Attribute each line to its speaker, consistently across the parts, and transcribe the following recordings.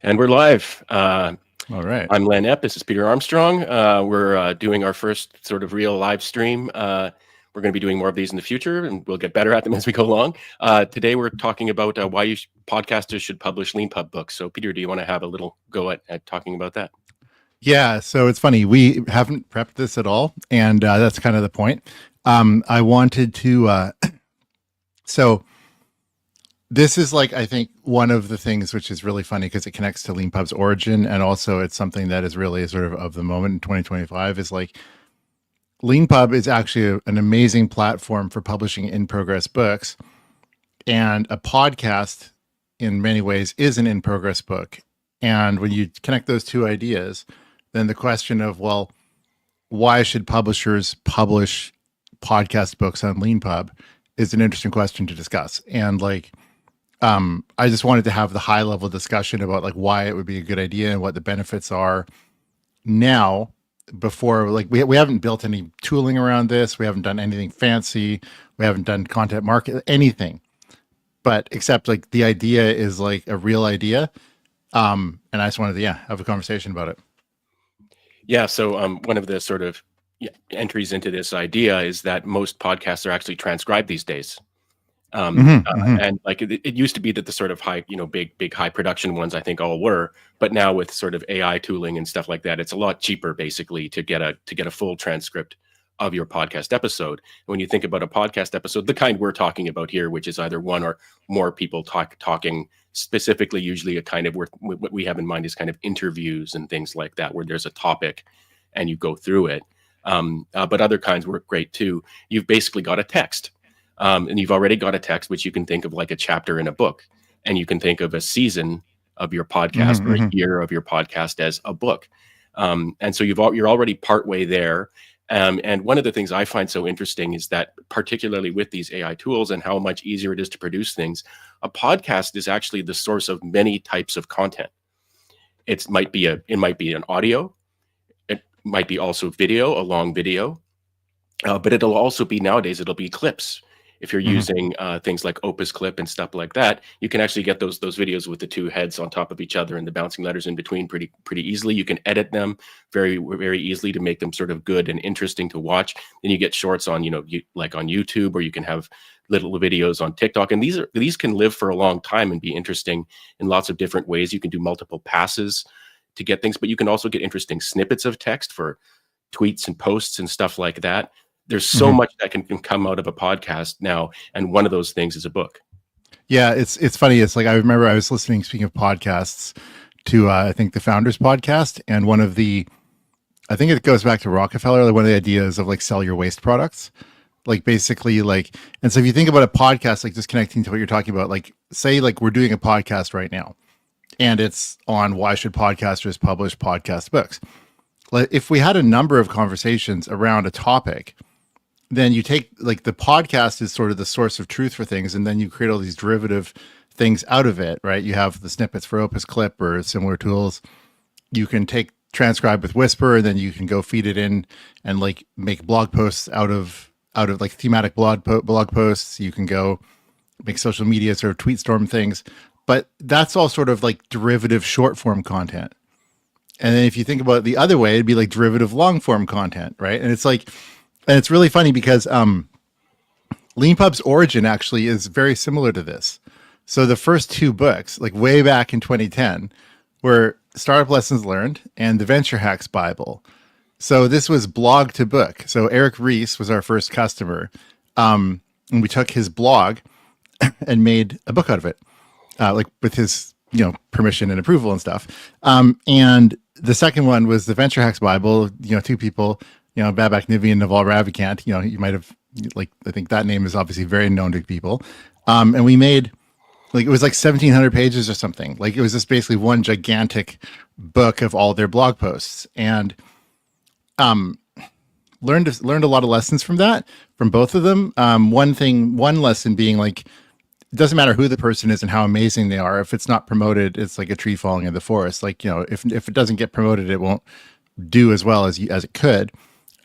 Speaker 1: And we're live.
Speaker 2: All right.
Speaker 1: I'm Leanpub. This is Peter Armstrong. We're doing our first sort of real live stream. We're going to be doing more of these in the future, and we'll get better at them as we go along. Today, we're talking about why podcasters should publish Leanpub books. So, Peter, do you want to have a little go at talking about that?
Speaker 2: Yeah. So it's funny. We haven't prepped this at all. And that's kind of the point. I wanted to. So this is like, I think, one of the things which is really funny because it connects to Leanpub's origin. And also it's something that is really sort of the moment in 2025 is like Leanpub is actually an amazing platform for publishing in progress books. And a podcast, in many ways, is an in progress book. And when you connect those two ideas, then the question of, well, why should publishers publish podcast books on Leanpub is an interesting question to discuss. And like, I just wanted to have the high level discussion about like why it would be a good idea and what the benefits are now before like we haven't built any tooling around this. We haven't done anything fancy. We haven't done content market, anything, but except like the idea is like a real idea. And I just wanted to, have a conversation about it.
Speaker 1: Yeah. So one of the sort of entries into this idea is that most podcasts are actually transcribed these days. And like it used to be that the sort of high, big high production ones, I think all were, but now with sort of AI tooling and stuff like that, it's a lot cheaper basically to get a full transcript of your podcast episode. When you think about a podcast episode, the kind we're talking about here, which is either one or more people talking specifically, usually a kind of what we have in mind is kind of interviews and things like that, where there's a topic and you go through it. But other kinds work great too. You've basically got a text. And you've already got a text, which you can think of like a chapter in a book, and you can think of a season of your podcast or a year of your podcast as a book. And so you're already partway there. And one of the things I find so interesting is that particularly with these AI tools and how much easier it is to produce things, a podcast is actually the source of many types of content. It might be an audio. It might be also video, a long video, but it'll also be nowadays, it'll be clips. If you're using things like Opus Clip and stuff like that, you can actually get those videos with the two heads on top of each other and the bouncing letters in between pretty easily. You can edit them very, very easily to make them sort of good and interesting to watch. Then you get shorts on, like on YouTube, or you can have little videos on TikTok. And these can live for a long time and be interesting in lots of different ways. You can do multiple passes to get things, but you can also get interesting snippets of text for tweets and posts and stuff like that. There's so much that can come out of a podcast now, and one of those things is a book.
Speaker 2: Yeah, it's funny. It's like I remember I was listening, speaking of podcasts, to I think the Founders podcast, and I think it goes back to Rockefeller. Like one of the ideas of like sell your waste products, like basically like. And so if you think about a podcast, like just connecting to what you're talking about, like say like we're doing a podcast right now, and it's on why should podcasters publish podcast books. Like if we had a number of conversations around a topic, then you take like the podcast is sort of the source of truth for things, and then you create all these derivative things out of it, right? You have the snippets for Opus Clip or similar tools. You can transcribe with Whisper, and then you can go feed it in and like make blog posts out of like thematic blog posts. You can go make social media sort of tweet storm things, but that's all sort of like derivative short form content. And then if you think about it the other way, it'd be like derivative long form content, right? And it's like, and it's really funny because Leanpub's origin actually is very similar to this. So the first two books, like way back in 2010, were Startup Lessons Learned and the Venture Hacks Bible. So this was blog to book. So Eric Rees was our first customer. And we took his blog and made a book out of it, like with his permission and approval and stuff. And the second one was the Venture Hacks Bible, two people, Babak Nivi and Naval Ravikant, you might have, like, I think that name is obviously very known to people. And we made, like, it was like 1,700 pages or something. Like, it was just basically one gigantic book of all their blog posts. And learned a lot of lessons from that, from both of them. One lesson being like, it doesn't matter who the person is and how amazing they are. If it's not promoted, it's like a tree falling in the forest. Like, if it doesn't get promoted, it won't do as well as it could.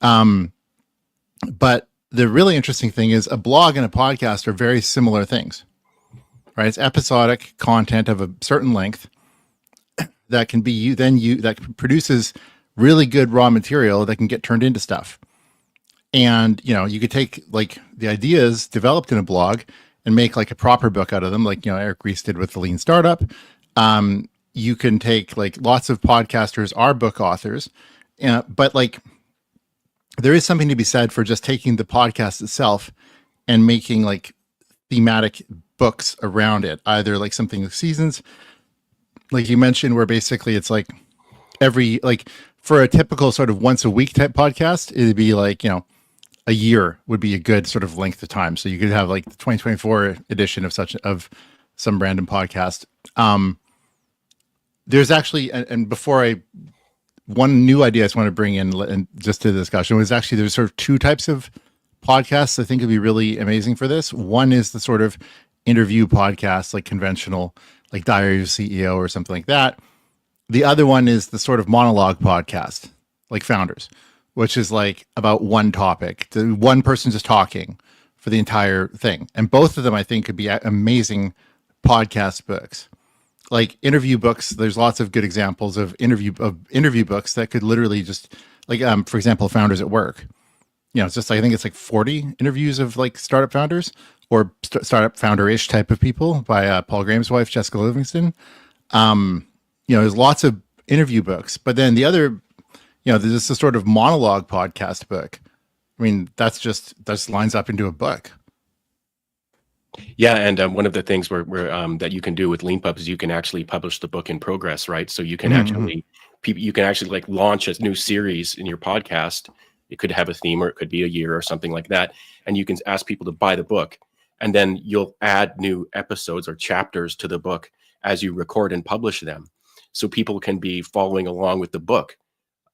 Speaker 2: But the really interesting thing is a blog and a podcast are very similar things, right? It's episodic content of a certain length. that can be that produces really good raw material that can get turned into stuff. And you could take like the ideas developed in a blog and make like a proper book out of them, like Eric Ries did with the Lean Startup. You can take like lots of podcasters are book authors, but like there is something to be said for just taking the podcast itself and making like thematic books around it, either like something with seasons, like you mentioned, where basically it's like for a typical sort of once a week type podcast, it'd be like, a year would be a good sort of length of time. So you could have like the 2024 edition of some random podcast. There's actually, and one new idea I just want to bring in and just to the discussion was actually there's sort of two types of podcasts I think would be really amazing for this. One is the sort of interview podcast, like conventional, like Diary of a CEO or something like that. The other one is the sort of monologue podcast, like Founders, which is like about one topic, one person just talking for the entire thing. And both of them, I think, could be amazing podcast books. Like interview books, there's lots of good examples of interview books that could literally just like, for example, Founders at Work. It's just, I think it's like 40 interviews of like startup founders or startup founder-ish type of people by Paul Graham's wife, Jessica Livingston. There's lots of interview books, but then the other, there's this sort of monologue podcast book. I mean, that just lines up into a book.
Speaker 1: Yeah, and one of the things where that you can do with Leanpub is you can actually publish the book in progress, right? So you can you can actually like launch a new series in your podcast. It could have a theme, or it could be a year or something like that, and you can ask people to buy the book, and then you'll add new episodes or chapters to the book as you record and publish them, so people can be following along with the book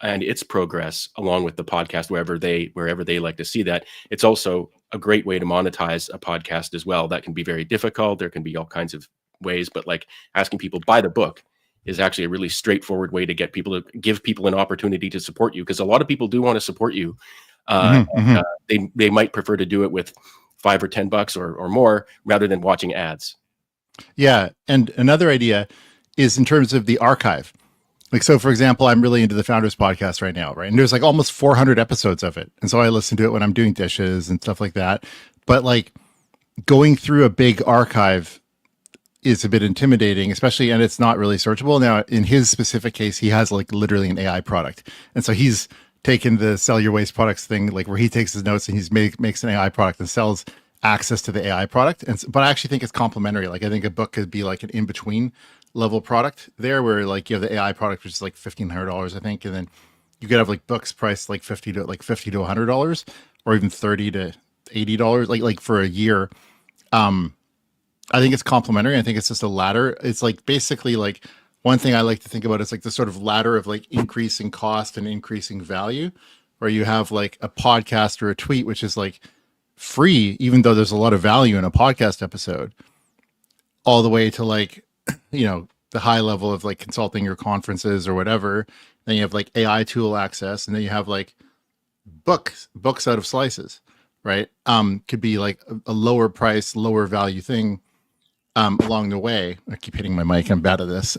Speaker 1: and its progress along with the podcast wherever they like to see that. It's also a great way to monetize a podcast as well. That can be very difficult. There can be all kinds of ways, but like asking people buy the book is actually a really straightforward way to get people to give people an opportunity to support you, because a lot of people do want to support you. They might prefer to do it with $5 or $10 or more rather than watching ads.
Speaker 2: Yeah, and another idea is in terms of the archive. Like, so for example, I'm really into the Founders podcast right now, right? And there's like almost 400 episodes of it. And so I listen to it when I'm doing dishes and stuff like that. But like going through a big archive is a bit intimidating, especially, and it's not really searchable. Now, in his specific case, he has like literally an AI product. And so he's taken the sell your waste products thing, like where he takes his notes and he's makes an AI product and sells access to the AI product. But I actually think it's complementary. Like I think a book could be like an in-between level product there, where like you have the AI product, which is like $1,500, I think, and then you could have like books priced like $50 to $100, or even $30 to $80, like for a year. I think it's complementary. I think it's just a ladder. It's like basically like one thing I like to think about is like the sort of ladder of like increasing cost and increasing value, where you have like a podcast or a tweet, which is like free, even though there's a lot of value in a podcast episode, all the way to like, the high level of like consulting your conferences or whatever. Then you have like AI tool access, and then you have like books out of slices, right? Could be like a lower price, lower value thing along the way. I keep hitting my mic. I'm bad at this.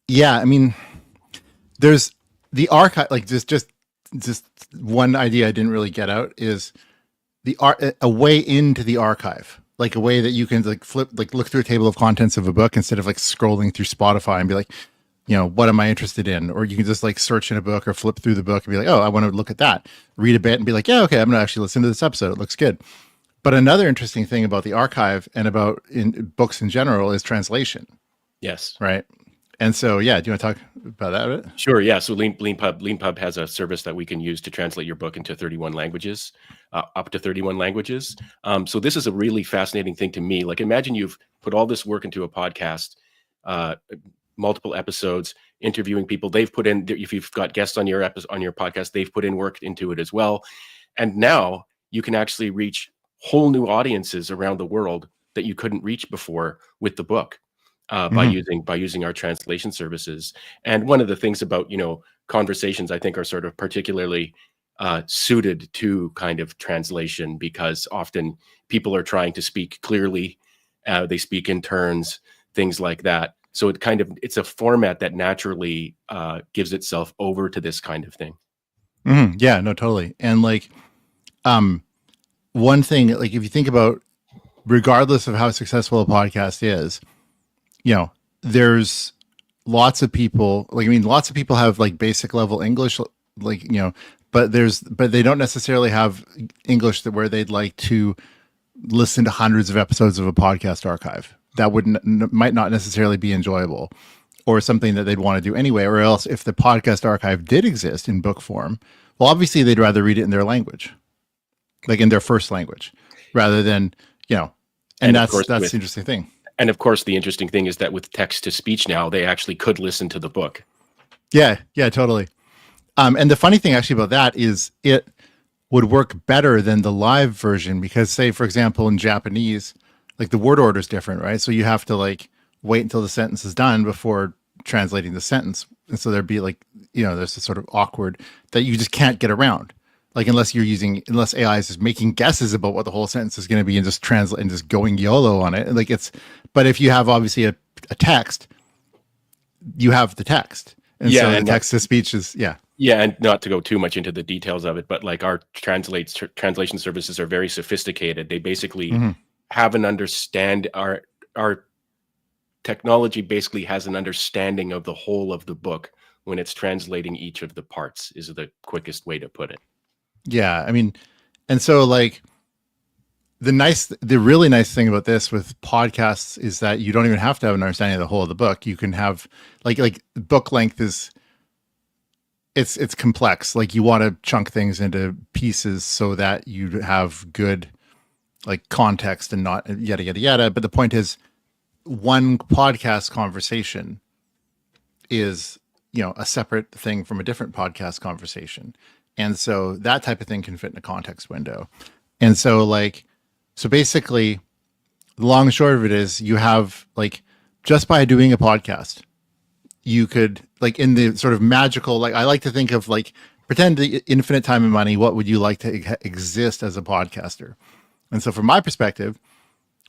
Speaker 2: Yeah, I mean, there's the archive, like just one idea I didn't really get out is a way into the archive, like a way that you can like look through a table of contents of a book instead of like scrolling through Spotify and be like, what am I interested in? Or you can just like search in a book or flip through the book and be like, oh, I want to look at that, read a bit and be like, yeah, okay, I'm going to actually listen to this episode. It looks good. But another interesting thing about the archive and about in books in general is translation.
Speaker 1: Yes.
Speaker 2: Right. And so, yeah, do you want to talk about that a bit?
Speaker 1: Sure. Yeah. So Leanpub has a service that we can use to translate your book into 31 languages, up to 31 languages. So this is a really fascinating thing to me. Like, imagine you've put all this work into a podcast, multiple episodes, interviewing people. They've put in, if you've got guests on your podcast, they've put in work into it as well. And now you can actually reach whole new audiences around the world that you couldn't reach before with the book. By using our translation services. And one of the things about conversations I think are sort of particularly suited to kind of translation, because often people are trying to speak clearly, they speak in turns, things like that. So it's a format that naturally gives itself over to this kind of thing.
Speaker 2: Yeah, no, totally. And like, one thing, like if you think about, regardless of how successful a podcast is, there's lots of people, like, I mean, lots of people have like basic level English, like, but they don't necessarily have English where they'd like to listen to hundreds of episodes of a podcast archive. That might not necessarily be enjoyable, or something that they'd want to do anyway. Or else, if the podcast archive did exist in book form, well, obviously they'd rather read it in their language, like in their first language, rather than, and that's the interesting thing.
Speaker 1: And of course, the interesting thing is that with text to speech now, they actually could listen to the book.
Speaker 2: Yeah, totally. And the funny thing actually about that is it would work better than the live version, because, say, for example, in Japanese, like the word order is different, right? So you have to like wait until the sentence is done before translating the sentence. And so there'd be like, there's this sort of awkward that you just can't get around. Like unless AI is just making guesses about what the whole sentence is going to be and just translate and just going YOLO on it. Like but if you have obviously a text, you have the text. And so the text to speech is, Yeah,
Speaker 1: and not to go too much into the details of it, but like our translation services are very sophisticated. They basically have our technology basically has an understanding of the whole of the book when it's translating each of the parts, is the quickest way to put it.
Speaker 2: Yeah, I mean, and so like the really nice thing about this with podcasts is that you don't even have to have an understanding of the whole of the book. You can have like book length is, it's complex. Like you want to chunk things into pieces so that you have good like context and not yada yada yada. But the point is, one podcast conversation is, a separate thing from a different podcast conversation. And so that type of thing can fit in a context window. And so basically the long and short of it is, you have like, just by doing a podcast, you could, like, in the sort of magical, like I like to think of, like, pretend the infinite time and money, what would you like to exist as a podcaster? And so from my perspective,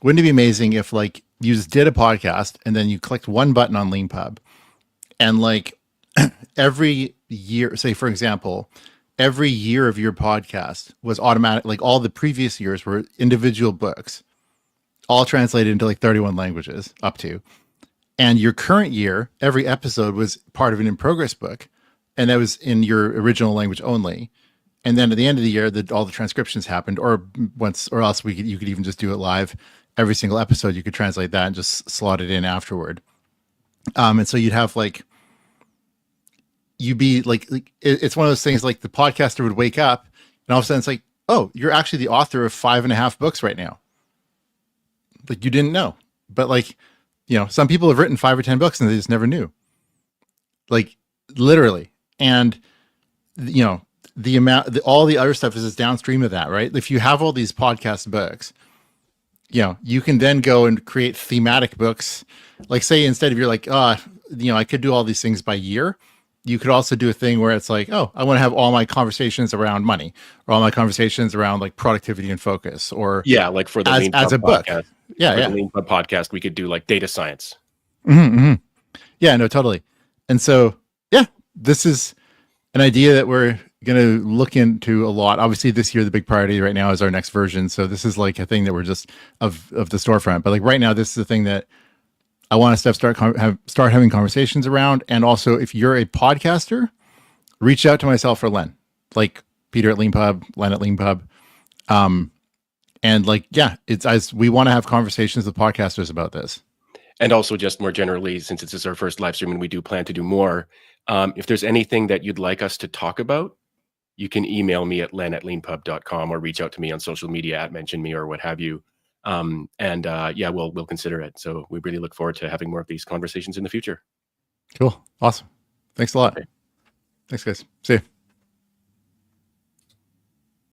Speaker 2: wouldn't it be amazing if like you just did a podcast and then you clicked one button on Leanpub, and like every year, say for example, every year of your podcast was automatic, like all the previous years were individual books, all translated into like 31 languages up to. And your current year, every episode was part of an in progress book, and that was in your original language only. And then at the end of the year, all the transcriptions happened, or else you could even just do it live. Every single episode, you could translate that and just slot it in afterward. And so you'd have like, you'd be like, it's one of those things, like the podcaster would wake up and all of a sudden it's like, oh, you're actually the author of 5.5 books right now. Like you didn't know, but like, some people have written 5 or 10 books and they just never knew, like literally. And the amount, all the other stuff is downstream of that, right? If you have all these podcast books, you can then go and create thematic books. Like say, instead of you're like, I could do all these things by year, you could also do a thing where it's like, oh, I want to have all my conversations around money, or all my conversations around like productivity and focus, or
Speaker 1: like for the
Speaker 2: as a book.
Speaker 1: Podcast,
Speaker 2: the
Speaker 1: Leanpub podcast, we could do like data science.
Speaker 2: Yeah, no, totally. And so, this is an idea that we're going to look into a lot. Obviously this year, the big priority right now is our next version. So this is like a thing that we're just of the storefront, but like right now, this is the thing that I want to start having conversations around. And also, if you're a podcaster, reach out to myself or Len, like Peter at Leanpub, Len at Leanpub. And like, we want to have conversations with podcasters about this.
Speaker 1: And also just more generally, since this is our first live stream and we do plan to do more, if there's anything that you'd like us to talk about, you can email me at len@leanpub.com or reach out to me on social media at mention me or what have you. We'll consider it. So we really look forward to having more of these conversations in the future.
Speaker 2: Cool. Awesome. Thanks a lot.
Speaker 1: Okay.
Speaker 2: Thanks, guys. See you.